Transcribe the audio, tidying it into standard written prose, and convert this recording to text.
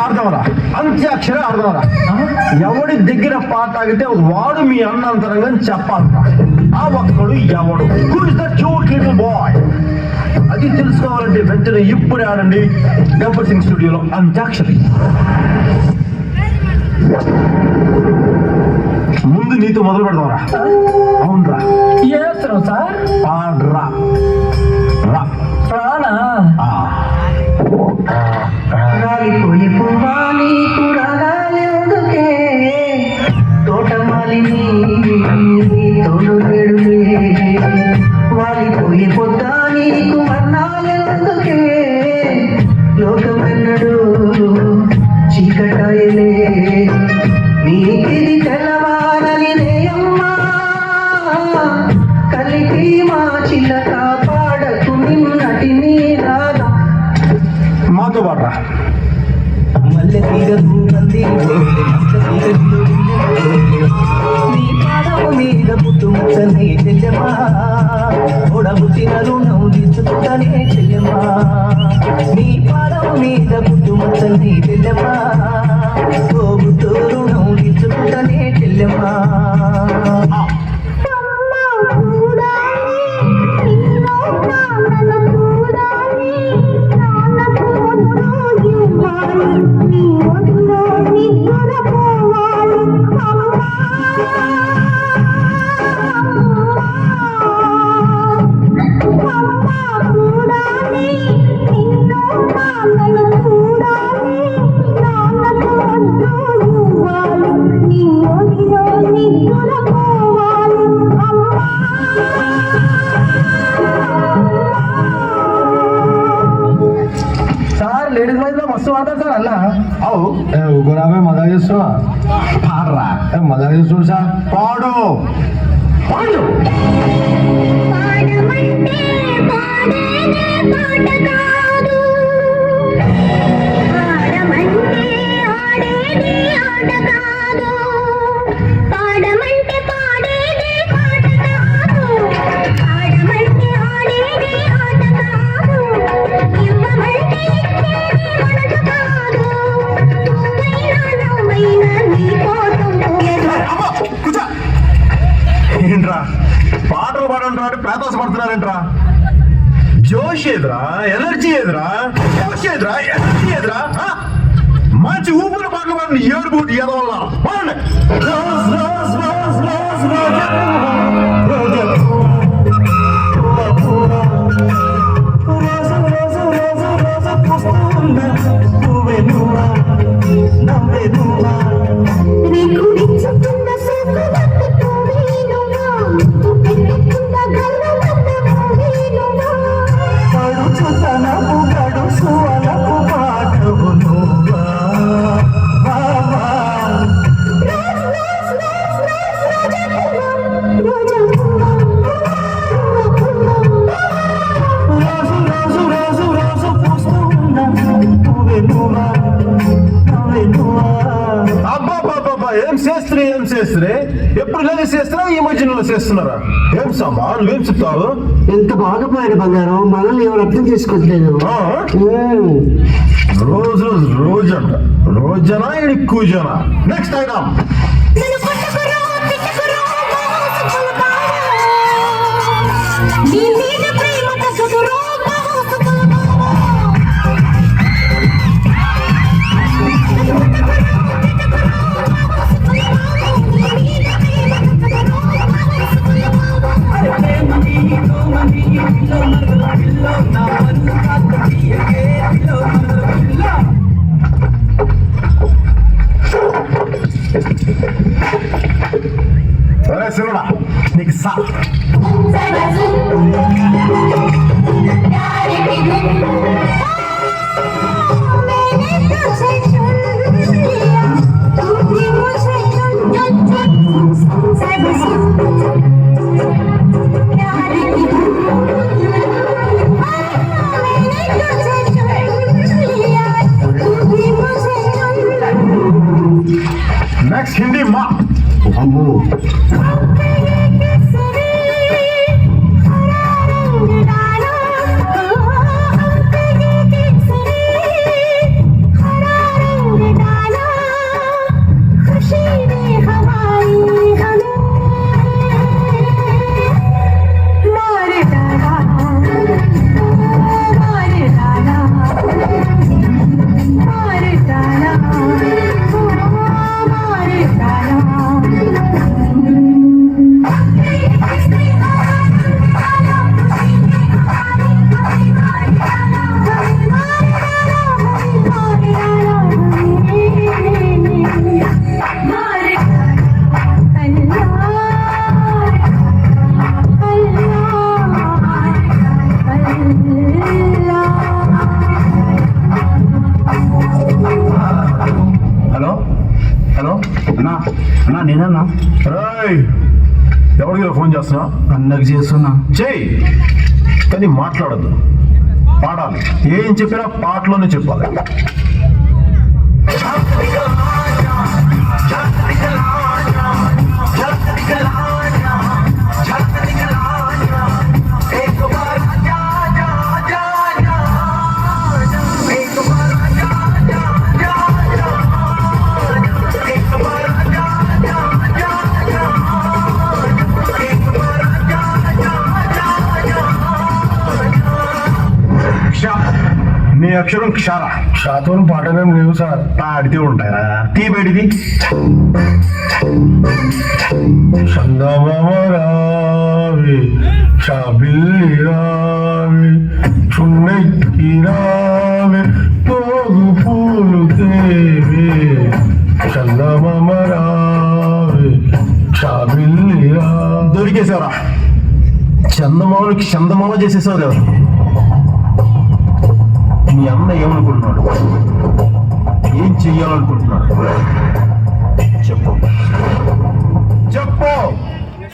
ఆడదామరా, అంత్యాక్షరి ఆడదామరా. ఎవడి దగ్గర పాట ఆగితే వాడు మీ అన్న అంతరంగా చెప్పాలరా. ఆ ఒక్కడు ఎవడు? Who is the cute little boy? అది తెలుసుకోవాలంటే వెంటనే ఇప్పుడే ఆడండి గబ్బర్ సింగ్ స్టూడియోలో అంత్యాక్షరి. ముందు నీతో మొదలు పెడదాంరా. అవునరా, ఏం సార్? పాడ్రా రా. రానా? రాలిపోయి పువ్వాలి కూరగాయలెందుకే తోటమాలిని తోడు వేడులే వాలిపోయి పొద్దా నీకు వర్ణాలెందుకే లోకమెన్నడు చీకటాయలే నీకిది తెల్లవారలినే అమ్మా కలిపి మా చిల్లక పాడకు నిన్నటి నీ రాగా. మాతో పాడరా. మల్లె తీగలు నీ పాదము మీద పుట్టుముట్టనే చెల్లెమా తోడబుట్టిన రుణం తీర్చుకుంటనే చెల్లెమా నీ పాదము మీద పుట్టుముట్టనే చెల్లెమా తోబుట్టు రుణం తీర్చుకుంటనే చెల్లెమా. లేడీస్ వైజ్ లో మస్తు వాడతారు సార్ అలా. అవు ఊగురామే మజా చేస్తున్నా. పాడరా. మజా చేస్తున్నా సార్. పాడు పాడు. పాడమంటే పాడేదే పాట కాదు, పాడమంటే ఆడేదే ఆట కాదు, పాడమంటే పాడేదే పాట కాదు, పాడమంటే ఆడేదే ఆట కాదు, ఇవ్వమంటే ఇచ్చేదే మనసు కాదు, నువ్వైనా నువ్వైనా నీ కోసం ఏంట్రా పాటలు పాడంట్రా అంటే పేతాస పడుతున్నారేంట్రా? జోష్ ఏదిరా, ఎనర్జీ ఏదిరా, జోష్ ఏదిరా, ఎనర్జీ ఏదిరా? మంచి ఊపిరి పాటలు పాడండి. ఏడు బూటి ఎదవల్ల పాడండి. రోజ్ రోజ్ రోజ్ రోజ్ రోజా రోజా రోజు రోజు రోజు రోజు పుస్తున్నా నువ్వే నువ్వా నవ్వే నువ్వా నీకు ఇచ్చుకున్న సోకులకు తోడేనుగా, పెట్టుకున్న గల్లలకు మోడేనుగా, పడుచుతనపు గడుసు అలకు పాటవు నువ్వా బావా. రోజ్ రోజ్ రోజ్ రోజ్ రోజా రోజు రోజు రోజు రోజు పుస్తున్నా నువ్వే నువ్వా నవ్వే నువ్వా. అబ్బా ఏం చేస్త్రీ, ఏం చేస్త్రీ? ఎప్పుడు లేదు చేస్తున్నా, ఈ మధ్యలో చేస్తున్నారా? ఏం సామా నువ్వేం చెప్తావు? ఎంత బాగా పోయాడు బంగారం, మనల్ని ఎవరు అర్థం చేసుకోవట్లేదు. రోజు రోజంట రోజనా ఇది కూజనా. Next item. నన్ను పట్టుకురా తిట్టుకురా మోసుకుల బావా, నీ మీద ప్రేమ తగ్గురా మోసుకుల బావా, నన్ను పట్టుకురా తిట్టుకురా మోసుకుల బావా, నీ మీద ప్రేమ తగ్గురా మోసుకుల బావా. సరే శివుడా నీకు సా నెక్స్ట్ హిందీ మా అమ్మో అన్నా అన్నా నేనన్నా ఎవరికి ఫోన్ చేస్తున్నా? అన్నకు చేస్తున్నా. చెయ్యి, కానీ మాట్లాడద్దు, పాడాలి. ఏం చెప్పినా పాటలోనే చెప్పాలి. నీ అక్షరం క్షార. షాతో పాటలేం లేవు సార్. పాడితే ఉంటాయా? తీ బయటిది. చందమామ రావి షాబిల్లి రావి చున్నెక్కి రావి పోగు పూలు తేవి చందమామ రావి షాబిల్లి రావి. దొరికేసావరా? చందమామకి చందమామ చేసేసావు కదా. మీ అన్న ఏమనుకుంటున్నాడు? ఏం చెయ్యాలనుకుంటున్నాడు?